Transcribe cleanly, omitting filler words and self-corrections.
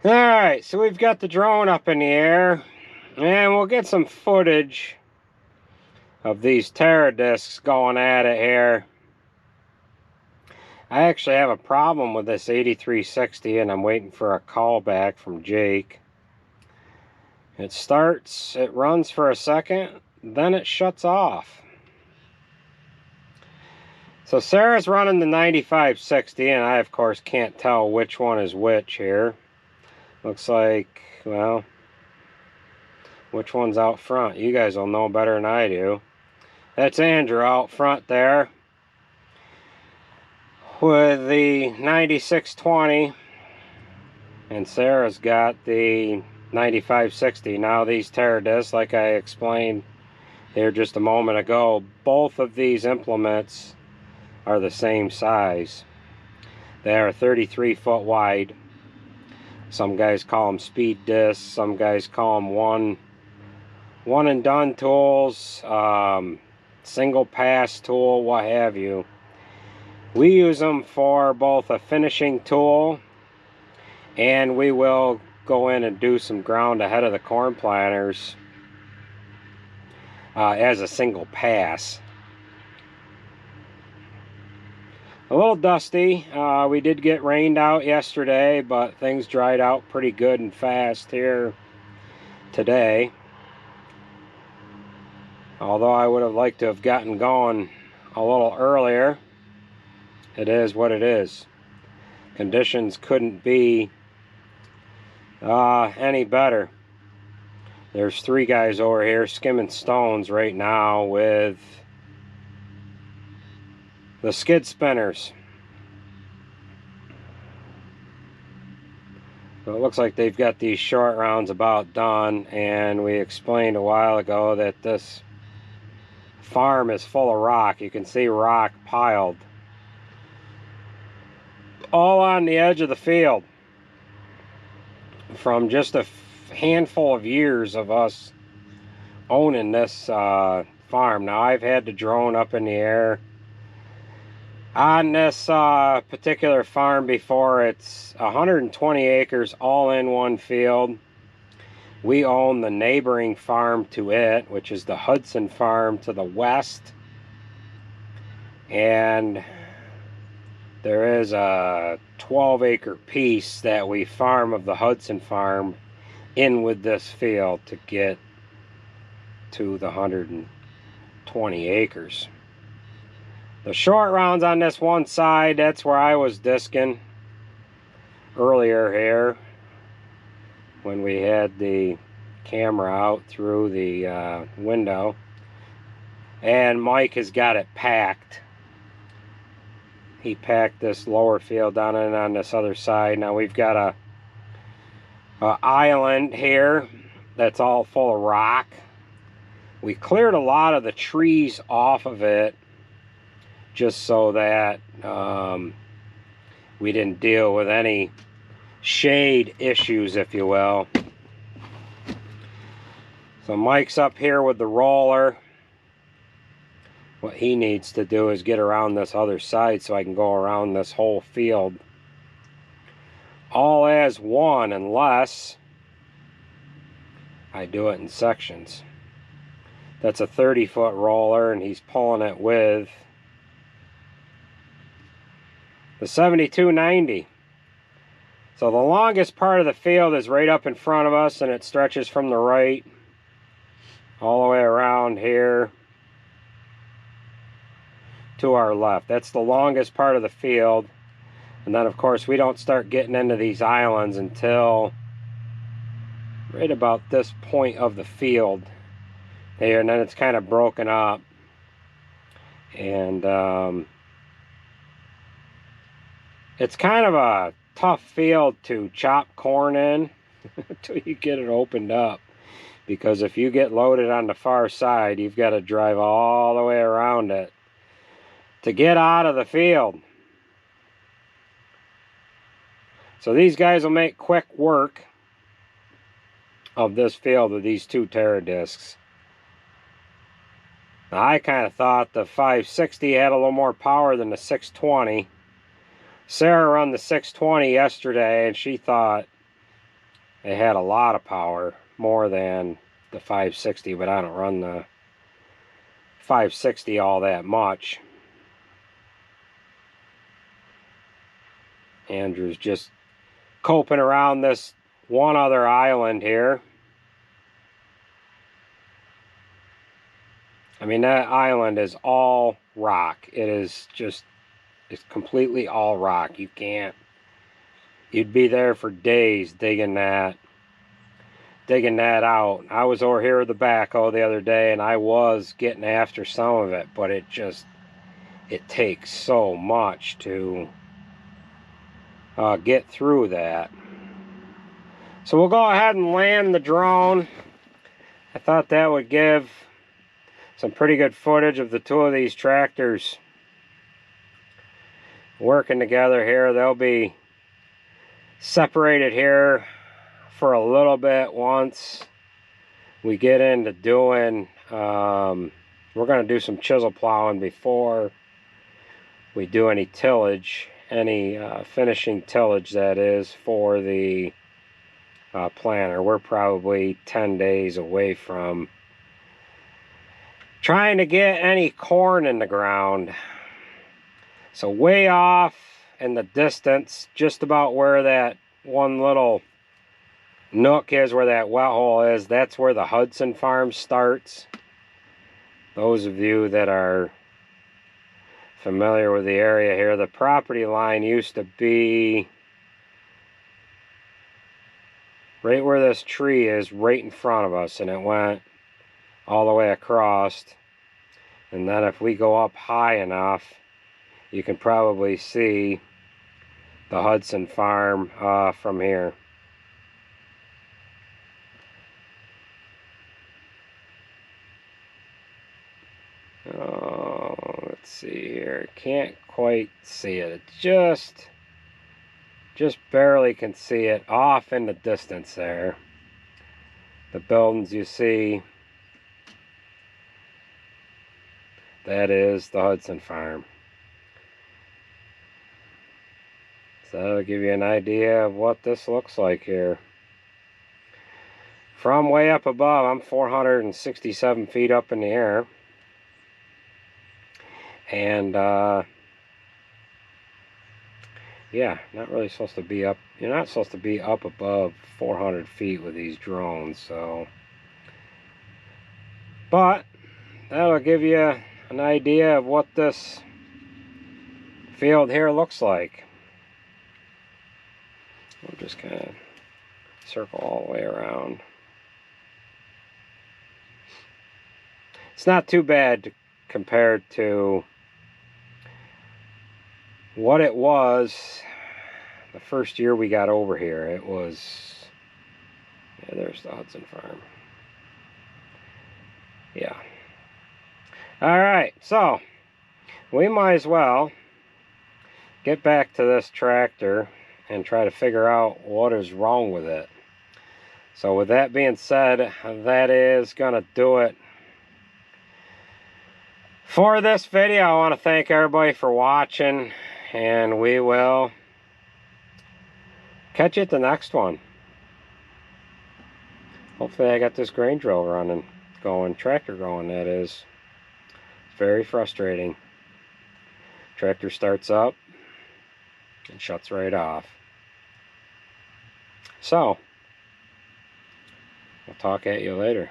Alright, so we've got the drone up in the air, and we'll get some footage of these Terradisks going at it here. I actually have a problem with this 8360, and I'm waiting for a call back from Jake. It starts, it runs for a second, then it shuts off. So Sarah's running the 9560, and I of course can't tell which one is which here. Looks like, well, which one's out front? You guys will know better than I do. That's Andrew out front there with the 9620, and Sarah's got the 9560. Now these Terradisks, like I explained here just a moment ago, both of these implements are the same size. They are 33 foot wide. Some guys call them speed discs, some guys call them one and done tools, single pass tool, what have you. We use them for both a finishing tool, and we will go in and do some ground ahead of the corn planters as a single pass. A little dusty. We did get rained out yesterday, but things dried out pretty good and fast here today. Although I would have liked to have gotten going a little earlier. It is what it is. Conditions couldn't be any better. There's three guys over here skimming stones right now with the skid spinners. So it looks like they've got these short rounds about done, and we explained a while ago that this farm is full of rock. You can see rock piled all on the edge of the field from just a handful of years of us owning this farm. Now I've had the drone up in the air on this particular farm before. It's 120 acres all in one field. We own the neighboring farm to it, which is the Hudson farm to the west, and there is a 12-acre piece that we farm of the Hudson farm in with this field to get to the 120 acres. The short rounds on this one side, that's where I was disking earlier here when we had the camera out through the window. And Mike has got it packed. He packed this lower field down in on this other side. Now we've got a island here that's all full of rock. We cleared a lot of the trees off of it just so that we didn't deal with any shade issues, if you will. So Mike's up here with the roller. What he needs to do is get around this other side so I can go around this whole field all as one, unless I do it in sections. That's a 30-foot roller, and he's pulling it with the 7290. So the longest part of the field is right up in front of us, and it stretches from the right all the way around here to our left. That's the longest part of the field. And then of course we don't start getting into these islands until right about this point of the field there, and then it's kind of broken up. And it's kind of a tough field to chop corn in until you get it opened up, because if you get loaded on the far side, you've got to drive all the way around it to get out of the field. So these guys will make quick work of this field with these two Terradisks. Now I kind of thought the 560 had a little more power than the 620. Sarah run the 620 yesterday, and she thought They had a lot of power, more than the 560, but I don't run the 560 all that much. Andrew's just coping around this one other island here. I mean, that island is all rock. It is just, it's completely all rock. You can't, you'd be there for days digging that out. I was over here with the backhoe the other day, and I was getting after some of it, but it takes so much to get through that. So we'll go ahead and land the drone. I thought that would give some pretty good footage of the two of these tractors working together here. They'll be separated here for a little bit once we get into doing, we're going to do some chisel plowing before we do any tillage, any finishing tillage, that is, for the planter. We're probably 10 days away from trying to get any corn in the ground. So way off in the distance, just about where that one little nook is, where that wet hole is, that's where the Hudson farm starts. Those of you that are familiar with the area here, the property line used to be right where this tree is, right in front of us, and it went all the way across. And then if we go up high enough, you can probably see the Hudson farm from here. Oh, let's see here. Can't quite see it. Just barely can see it off in the distance there. The buildings you see, that is the Hudson farm. So that'll give you an idea of what this looks like here. From way up above, I'm 467 feet up in the air. And yeah, not really supposed to be up. You're not supposed to be up above 400 feet with these drones, so. But that'll give you an idea of what this field here looks like. We'll just kind of circle all the way around. It's not too bad compared to what it was the first year we got over here. It was, yeah, there's the Hudson farm. Yeah. Alright, so we might as well get back to this tractor and try to figure out what is wrong with it. So with that being said, that is gonna do it for this video. I want to thank everybody for watching, and we will catch you at the next one. Hopefully I got this grain drill running, tractor going, that is. It's very frustrating. Tractor starts up and shuts right off. So, I'll talk at you later.